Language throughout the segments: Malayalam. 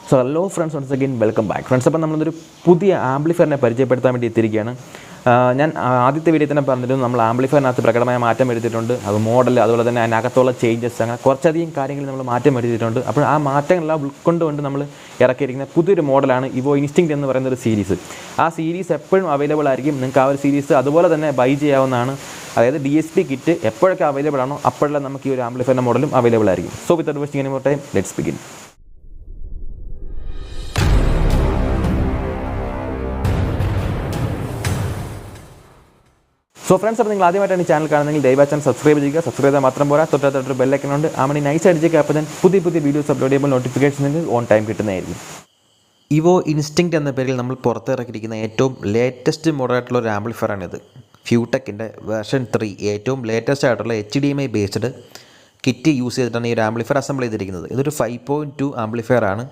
So hello friends, once again welcome back friends. അപ്പോൾ നമ്മളൊരു പുതിയ ആംപ്ലിഫയറിനെ പരിചയപ്പെടുത്താൻ വേണ്ടി എത്തിയിരിക്കുകയാണ്. ഞാൻ ആദ്യത്തെ വീഡിയോ തന്നെ പറഞ്ഞിരുന്നു, നമ്മൾ ആംപ്ലിഫയറിനകത്ത് പ്രകടമായ മാറ്റം വരുത്തിയിട്ടുണ്ട്. അത് മോഡൽ, അതുപോലെ തന്നെ അതിനകത്തുള്ള ചേഞ്ചസ്, അങ്ങനെ കുറച്ചധികം കാര്യങ്ങൾ നമ്മൾ മാറ്റം വരുത്തിയിട്ടുണ്ട്. അപ്പോൾ ആ മാറ്റങ്ങളെല്ലാം ഉൾക്കൊണ്ടുകൊണ്ട് നമ്മൾ ഇറക്കിയിരിക്കുന്ന പുതിയൊരു മോഡലാണ് ഇവോ ഇൻസ്റ്റിങ്ക്റ്റ് എന്ന് പറയുന്ന ഒരു സീരീസ്. ആ സീരീസ് എപ്പോഴും അവൈലബിൾ ആയിരിക്കും. നിങ്ങൾക്ക് ആ ഒരു സീരീസ് അതുപോലെ തന്നെ ബൈ ചെയ്യാവുന്നതാണ്. അതായത് DSP കിറ്റ് എപ്പോഴൊക്കെ അവൈലബിൾ ആണോ അപ്പോഴെല്ലാം നമുക്ക് ഈ ഒരു ആംപ്ലിഫയറിൻ്റെ മോഡലും അവൈലബിൾ ആയിരിക്കും. So without wasting any more time, let's begin. So friends, അപ്പോൾ നിങ്ങൾ ആദ്യമായിട്ടാണ് ഈ ചാനൽ കാണുന്നതെങ്കിൽ ദയവായി ചാനൽ സബ്സ്ക്രൈബ് ചെയ്യുക. സബ്സ്ക്രൈബ് ചെയ്താൽ മാത്രം പോരാ, തൊട്ടടുത്തൊരു ബെല്ലൈക്കൺ ഉണ്ട്. ആ മണി നൈസ് അടിച്ചേക്കുക. അപ്പോൾ തന്നെ പുതിയ വീഡിയോസ് അപ്ലോഡ് ചെയ്യുമ്പോൾ നോട്ടിഫിക്കേഷൻ നിങ്ങൾക്ക് ഓൺ ടൈം കിട്ടുന്നതായിരിക്കും. ഇവോ ഇൻസ്റ്റിങ്ക്റ്റ് എന്ന പേരിൽ നമ്മൾ പുറത്തിറക്കിയിരിക്കുന്ന ഏറ്റവും ലേറ്റസ്റ്റ് മോഡലായിട്ടുള്ള ഒരു ആംപ്ലിഫയറാണിത്. ഫ്യൂടെക്കിൻ്റെ വേർഷൻ 3 ഏറ്റവും ലേറ്റസ്റ്റ് ആയിട്ടുള്ള HDMI ബേസ്ഡ് കിറ്റ് യൂസ് ചെയ്തിട്ടാണ് ഈ ഒരു ആംപ്ലിഫയർ അസംബിൾ ചെയ്തിരിക്കുന്നത്. ഇതൊരു 5.2 ആംപ്ലിഫയർ ആണ്.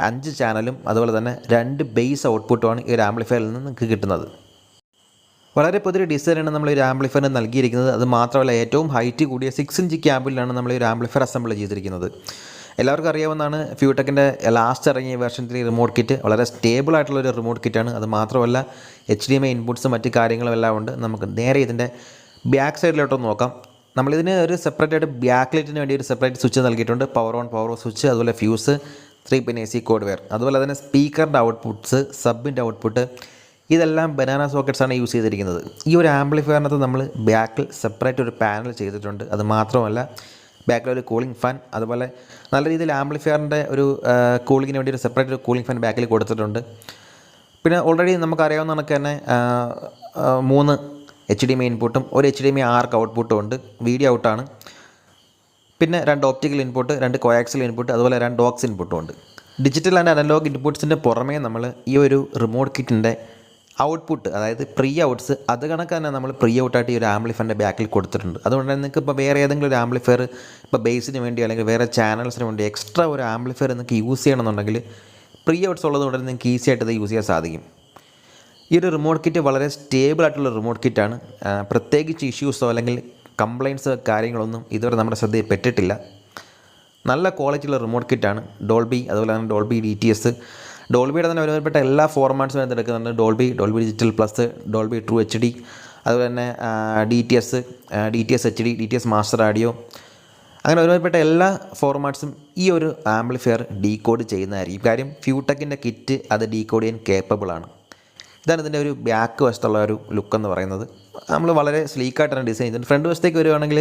5 ചാനലും അതുപോലെ തന്നെ 2 ബേസ് ഔട്ട്പുട്ടുമാണ് ഈ ഒരു ആംപ്ലിഫയറിൽ നിന്ന് നിങ്ങൾക്ക് കിട്ടുന്നത്. വളരെ പുതിയൊരു ഡിസൈനാണ് നമ്മൾ ഈ ഒരു ആംപ്ലിഫയറിന് നൽകിയിരിക്കുന്നത്. അത് മാത്രമല്ല, ഏറ്റവും ഹൈറ്റ് കൂടിയ 6 ഇഞ്ച് ക്യാബിലാണ് നമ്മൾ ഈ ഒരു ആംപ്ലിഫയർ അസംബിൾ ചെയ്തിരിക്കുന്നത്. എല്ലാവർക്കും അറിയാവുന്നതാണ്, ഫ്യൂടെക്കിൻ്റെ ലാസ്റ്റ് ഇറങ്ങിയ വേർഷൻ 3 റിമോട്ട് കിറ്റ് വളരെ സ്റ്റേബിൾ ആയിട്ടുള്ളൊരു റിമോട്ട് കിറ്റാണ്. അത് മാത്രമല്ല, HDMI ഇൻപുട്സും മറ്റ് കാര്യങ്ങളും എല്ലാം ഉണ്ട്. നമുക്ക് നേരെ ഇതിൻ്റെ ബാക്ക് സൈഡിലോട്ടൊന്ന് നോക്കാം. നമ്മളിതിന് ഒരു സെപ്പറേറ്റ് ആയിട്ട് ബാക്ക് ലൈറ്റിന് വേണ്ടി ഒരു സെപ്പറേറ്റ് സ്വിച്ച് നൽകിയിട്ടുണ്ട്. Power on power off switch, അതുപോലെ ഫ്യൂസ്, 3 പിൻ AC കോഡ് വെയർ, അതുപോലെ തന്നെ സ്പീക്കറിൻ്റെ ഔട്ട്പുട്ട്സ്, സബിൻ്റെ ഔട്ട്പുട്ട്, ഇതെല്ലാം ബനാന സോക്കറ്റ്സാണ് യൂസ് ചെയ്തിരിക്കുന്നത്. ഈ ഒരു ആംപ്ലിഫയറിനകത്ത് നമ്മൾ ബാക്കിൽ സെപ്പറേറ്റ് ഒരു പാനൽ ചെയ്തിട്ടുണ്ട്. അത് മാത്രമല്ല, ബാക്കിലൊരു കൂളിംഗ് ഫാൻ, അതുപോലെ നല്ല രീതിയിൽ ആംപ്ലിഫയറിൻ്റെ ഒരു കൂളിങ്ങിന് വേണ്ടി ഒരു സെപ്പറേറ്റ് ഒരു കൂളിംഗ് ഫാൻ ബാക്കിൽ കൊടുത്തിട്ടുണ്ട്. പിന്നെ ഓൾറെഡി നമുക്കറിയാവുന്ന കണക്ക് തന്നെ 3 HDMI ഇൻപുട്ടും ഒരു HDMI ആർക്ക് ഔട്ട്പുട്ടും ഉണ്ട്. വീഡിയോ ഔട്ടാണ്. പിന്നെ 2 ഓപ്റ്റിക്കൽ ഇൻപുട്ട്, 2 കോയാക്സിയൽ ഇൻപുട്ട്, അതുപോലെ 2 ഡോക്സ് ഇൻപുട്ടും ഉണ്ട്. ഡിജിറ്റൽ ആൻഡ് അനലോഗ് ഇൻപുട്സിൻ്റെ പുറമേ നമ്മൾ ഈ ഒരു റിമോട്ട് കിറ്റിൻ്റെ ഔട്ട്പുട്ട്, അതായത് പ്രീ ഔട്ട്സ്, അത് കണക്ക് തന്നെ നമ്മൾ പ്രീ ഔട്ടായിട്ട് ഈ ഒരു ആംപ്ലിഫയറിൻ്റെ ബാക്കിൽ കൊടുത്തിട്ടുണ്ട്. അതുകൊണ്ട് തന്നെ നിങ്ങൾക്ക് ഇപ്പോൾ വേറെ ഏതെങ്കിലും ഒരു ആംപ്ലിഫയർ ഇപ്പോൾ ബേസിന് വേണ്ടി അല്ലെങ്കിൽ വേറെ ചാനൽസിന് വേണ്ടി എക്സ്ട്രാ ഒരു ആംപ്ലിഫയർ നിങ്ങൾക്ക് യൂസ് ചെയ്യണമെന്നുണ്ടെങ്കിൽ പ്രീ ഔട്ട്സ് ഉള്ളതുകൊണ്ട് നിങ്ങൾക്ക് ഈസി ആയിട്ട് ഇത് യൂസ് ചെയ്യാൻ സാധിക്കും. ഈ ഒരു റിമോട്ട് കിറ്റ് വളരെ സ്റ്റേബിൾ ആയിട്ടുള്ള റിമോട്ട് കിറ്റാണ്. പ്രത്യേകിച്ച് ഇഷ്യൂസോ അല്ലെങ്കിൽ കംപ്ലയിൻസോ കാര്യങ്ങളൊന്നും ഇതുവരെ നമ്മുടെ ശ്രദ്ധയിൽ പെട്ടിട്ടില്ല. നല്ല ക്വാളിറ്റിയുള്ള റിമോട്ട് കിറ്റാണ്. ഡോൾബി, അതുപോലെ തന്നെ ഡോൾബി DTS, ഡോൾബിയുടെ തന്നെ ഒരുപാട് എല്ലാ ഫോർമാറ്റ്സും എടുക്കുന്നുണ്ട്. Dolby digital plus, Dolby true HD, അതുപോലെ തന്നെ DTS HD, DTS master audio, അങ്ങനെ ഒരുപാട് എല്ലാ ഫോർമാറ്റ്സും ഈ ഒരു ആംപ്ലിഫയർ ഡീകോഡ് ചെയ്യുന്നതായിരിക്കും. കാര്യം ഫ്യൂടെക്കിൻ്റെ കിറ്റ് അത് ഡീകോഡ് ചെയ്യാൻ കേപ്പബിളാണ്. ഇതാണ് ഇതിൻ്റെ ഒരു ബാക്ക് വശത്തുള്ള ഒരു ലുക്ക് എന്ന് പറയുന്നത്. നമ്മൾ വളരെ സ്ലീക്കായിട്ടാണ് ഡിസൈൻ ചെയ്തിട്ടുണ്ട്. ഫ്രണ്ട് വശത്തേക്ക് വരുവാണെങ്കിൽ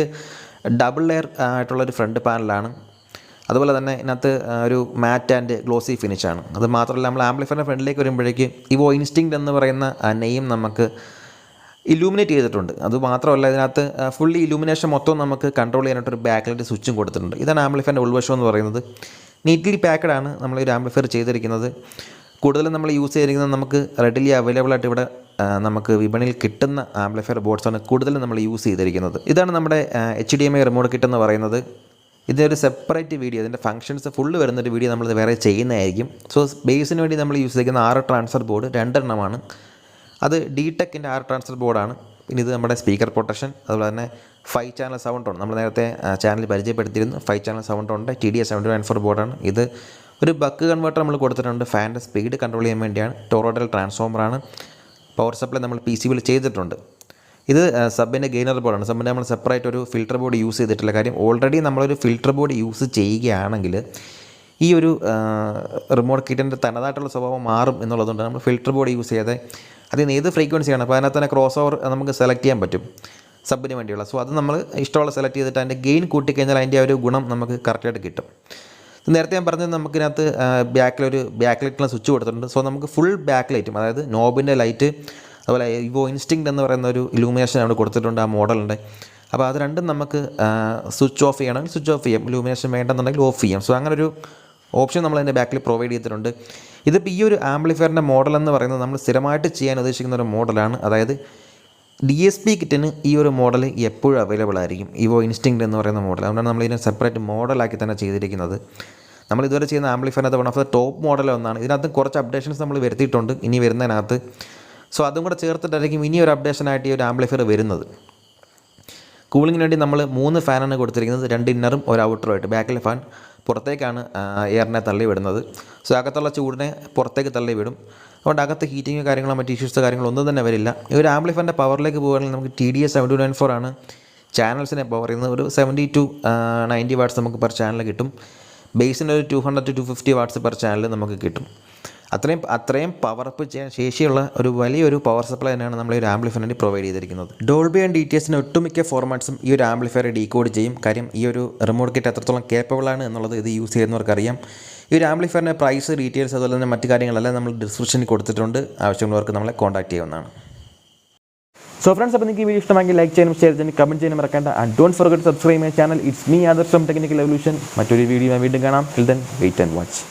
ഡബിൾ ലെയർ ആയിട്ടുള്ളൊരു ഫ്രണ്ട് പാനലാണ്. അതുപോലെ തന്നെ ഇതിനകത്ത് ഒരു മാറ്റ് ആൻഡ് ഗ്ലോസി ഫിനിഷാണ്. അത് മാത്രമല്ല, നമ്മൾ ആംപ്ലിഫയറിൻ്റെ ഫ്രണ്ടിലേക്ക് വരുമ്പോഴേക്ക് ഇവോ ഇൻസ്റ്റിങ്ക്റ്റ് എന്ന് പറയുന്ന നെയിം നമുക്ക് ഇലൂമിനേറ്റ് ചെയ്തിട്ടുണ്ട്. അത് മാത്രമല്ല, ഇതിനകത്ത് ഫുള്ളി ഇലൂമിനേഷൻ മൊത്തം നമുക്ക് കൺട്രോൾ ചെയ്യാനായിട്ടൊരു ബാക്ക് ലൈറ്റ് സ്വിച്ചും കൊടുത്തിട്ടുണ്ട്. ഇതാണ് ആംപ്ലിഫയറിൻ്റെ ഉൾവശം എന്ന് പറയുന്നത്. നീറ്റ്ലി പാക്കഡാണ് നമ്മൾ ഈ ഒരു ആംപ്ലിഫയർ ചെയ്തിരിക്കുന്നത്. കൂടുതലും നമ്മൾ യൂസ് ചെയ്തിരിക്കുന്നത് നമുക്ക് റെഡിലി അവൈലബിൾ ആയിട്ട് ഇവിടെ നമുക്ക് വിപണിയിൽ കിട്ടുന്ന ആംപ്ലിഫയർ ബോർഡ്സാണ് കൂടുതലും നമ്മൾ യൂസ് ചെയ്തിരിക്കുന്നത്. ഇതാണ് നമ്മുടെ HDMI റിമോട്ട് കിറ്റ് എന്ന് പറയുന്നത്. ഇതിനൊരു സെപ്പറേറ്റ് വീഡിയോ, ഇതിൻ്റെ ഫംഗ്ഷൻസ് ഫുള്ള് വരുന്നൊരു വീഡിയോ നമ്മളിത് വേറെ ചെയ്യുന്നതായിരിക്കും. സോ ബേസിന് വേണ്ടി നമ്മൾ യൂസ് ചെയ്യുന്ന 6 ട്രാൻസ്ഫർ ബോർഡ് 2 എണ്ണമാണ്. അത് dtechൻ്റെ 6 ട്രാൻസ്ഫർ ബോർഡാണ്. പിന്നെ ഇത് നമ്മുടെ സ്പീക്കർ പ്രൊട്ടക്ഷൻ, അതുപോലെ തന്നെ 5 ചാനൽ സൗണ്ട് ഉണ്ട്. നമ്മൾ നേരത്തെ ചാനൽ പരിചയപ്പെടുത്തിയിരുന്നു. 5 ചാനൽ സൗണ്ട് ഉണ്ട്. TDS 794 ബോർഡാണ്. ഇത് ഒരു ബക്ക് കൺവേർട്ടർ നമ്മൾ കൊടുത്തിട്ടുണ്ട്. ഫാനിൻ്റെ സ്പീഡ് കൺട്രോൾ ചെയ്യാൻ വേണ്ടിയാണ്. ടോറോഡൽ ട്രാൻസ്ഫോമറാണ്. പവർ സപ്ലൈ നമ്മൾ PCBയിൽ ചെയ്തിട്ടുണ്ട്. ഇത് സബിൻ്റെ ഗെയിനർ ബോർഡാണ്. സബിൻ്റെ നമ്മൾ സെപ്പറേറ്റ് ഒരു ഫിൽറ്റർ ബോർഡ് യൂസ് ചെയ്തിട്ടില്ല. കാര്യം ഓൾറെഡി നമ്മളൊരു ഫിൽറ്റർ ബോർഡ് യൂസ് ചെയ്യുകയാണെങ്കിൽ ഈ ഒരു റിമോട്ട് കിറ്റിൻ്റെ തനതായിട്ടുള്ള സ്വഭാവം മാറും എന്നുള്ളതുകൊണ്ട് നമ്മൾ ഫിൽറ്റർ ബോർഡ് യൂസ് ചെയ്യാതെ അതിന് ഏത് ഫ്രീക്വൻസിയാണ്, അപ്പോൾ അതിനകത്ത് തന്നെ ക്രോസ് ഓവർ നമുക്ക് സെലക്ട് ചെയ്യാൻ പറ്റും സബിന് വേണ്ടിയുള്ള. സോ അത് നമ്മൾ ഇഷ്ടമുള്ള സെലക്ട് ചെയ്തിട്ട് അതിൻ്റെ ഗെയിൻ കൂട്ടിക്കഴിഞ്ഞാൽ അതിൻ്റെ ആ ഒരു ഗുണം നമുക്ക് കറക്റ്റായിട്ട് കിട്ടും. നേരത്തെ ഞാൻ പറഞ്ഞത് നമുക്കിനകത്ത് ബാക്ക് ലൈറ്റിലുള്ള സ്വിച്ച് കൊടുത്തിട്ടുണ്ട്. സോ നമുക്ക് ഫുൾ ബാക്ക് ലൈറ്റും, അതായത് നോബിൻ്റെ ലൈറ്റ്, അതുപോലെ ഇവോ ഇൻസ്റ്റിങ്ക്റ്റ് എന്ന് പറയുന്ന ഒരു ഇലൂമിനേഷൻ അവിടെ കൊടുത്തിട്ടുണ്ട്. ആ മോഡലുണ്ട്. അപ്പോൾ അത് രണ്ടും നമുക്ക് സ്വിച്ച് ഓഫ് ചെയ്യണമെങ്കിൽ സ്വിച്ച് ഓഫ് ചെയ്യാം, ഇലൂമിനേഷൻ വേണ്ടെന്നുണ്ടെങ്കിൽ ഓഫ് ചെയ്യാം. സോ അങ്ങനെ ഒരു ഓപ്ഷൻ നമ്മൾ അതിൻ്റെ ബാക്കിൽ പ്രൊവൈഡ് ചെയ്തിട്ടുണ്ട്. ഇതിപ്പോൾ ഈ ഒരു ആംപ്ലിഫയറിൻ്റെ മോഡൽ എന്ന് പറയുന്നത് നമ്മൾ സ്ഥിരമായിട്ട് ചെയ്യാൻ ഉദ്ദേശിക്കുന്ന ഒരു മോഡലാണ്. അതായത് DSP കിറ്റിന് ഈ ഒരു മോഡൽ എപ്പോഴും അവൈലബിൾ ആയിരിക്കും, ഇവോ ഇൻസ്റ്റിങ്ക്റ്റ് എന്ന് പറയുന്ന മോഡൽ. അതുകൊണ്ടാണ് നമ്മളിതിനെ സെപ്പറേറ്റ് മോഡലാക്കി തന്നെ ചെയ്തിരിക്കുന്നത്. നമ്മൾ ഇതുവരെ ചെയ്യുന്ന ആംപ്ലിഫയറിനകത്ത് one of the top model ഒന്നാണ്. ഇതിനകത്ത് കുറച്ച് അപ്ഡേഷൻസ് നമ്മൾ വരുത്തിയിട്ടുണ്ട് ഇനി വരുന്നതിനകത്ത്. സോ അതും കൂടെ ചേർത്തിട്ടായിരിക്കും ഇനി ഒരു അപ്ഡേഷനായിട്ട് ഈ ഒരു ആംപ്ലിഫയർ വരുന്നത്. കൂളിങ്ങിന് വേണ്ടി നമ്മൾ 3 ഫാനാണ് കൊടുത്തിരിക്കുന്നത്. 2 ഇന്നറും 1 ഔട്ടറുമായിട്ട്. ബാക്കിലെ ഫാൻ പുറത്തേക്കാണ് എയറിനെ തള്ളി വിടുന്നത്. സോ അകത്തുള്ള ചൂടിനെ പുറത്തേക്ക് തള്ളി വിടും. അതുകൊണ്ട് അകത്ത് ഹീറ്റിങ്ങോ കാര്യങ്ങളോ മറ്റ് ഇഷ്യൂസോ കാര്യങ്ങളോ ഒന്നും തന്നെ വരില്ല. ഈ ഒരു ആംപ്ലിഫയറിൻ്റെ പവറിലേക്ക് പോകുകയാണെങ്കിൽ നമുക്ക് TDS 7294 ആണ് ചാനൽസിനെ പവർ ചെയ്യുന്നത്. ഒരു 70 to 90 വാട്ട്സ് നമുക്ക് പെർ ചാനൽ കിട്ടും. ബേസിന് ഒരു 200 to 250 വാട്ട്സ് പെർ ചാനൽ നമുക്ക് കിട്ടും. അത്രയും പവർ അപ്പ് ചെയ്യാൻ ശേഷിയുള്ള ഒരു വലിയൊരു പവർ സപ്ലൈ തന്നെയാണ് നമ്മൾ ഈ ഒരു ആംപ്ലിഫയറിന് പ്രൊവൈഡ് ചെയ്തിരിക്കുന്നത്. ഡോൾബി ആൻഡ് DTSൻ്റെ ഒട്ടുമിക്ക ഫോർമാറ്റ്സും ഈ ഒരു ആംപ്ലിഫയർ ഡീകോഡ് ചെയ്യും. കാര്യം ഈ ഒരു റിമോട്ട് കിറ്റ് എത്രത്തോളം കേപ്പബിൾ ആണ് എന്നുള്ളത് ഇത് യൂസ് ചെയ്യുന്നവർക്കറിയാം. ഈ ഒരു ആംപ്ലിഫയറിൻ്റെ പ്രൈസ്, ഡീറ്റെയിൽസ് അതുപോലെ തന്നെ മറ്റു കാര്യങ്ങളെല്ലാം നമ്മൾ ഡിസ്ക്രിപ്ഷനിൽ കൊടുത്തിട്ടുണ്ട്. ആവശ്യമുള്ളവർക്ക് നമ്മളെ കോൺടാക്ട് ചെയ്യാവുന്നതാണ്. സോ ഫ്രണ്ട്സ്, അപ്പോൾ നിങ്ങൾക്ക് ഈ വീഡിയോ ഇഷ്ടമെങ്കിൽ ലൈക്ക് ചെയ്യാനും ഷെയർ ചെയ്യാനും കമൻറ്റ് ചെയ്യാനും മറക്കണ്ട. And don't forget subscribe my channel. It's me Adarsh from technical evolution. മറ്റൊരു വീഡിയോ വീണ്ടും കാണാം. Till then wait and watch.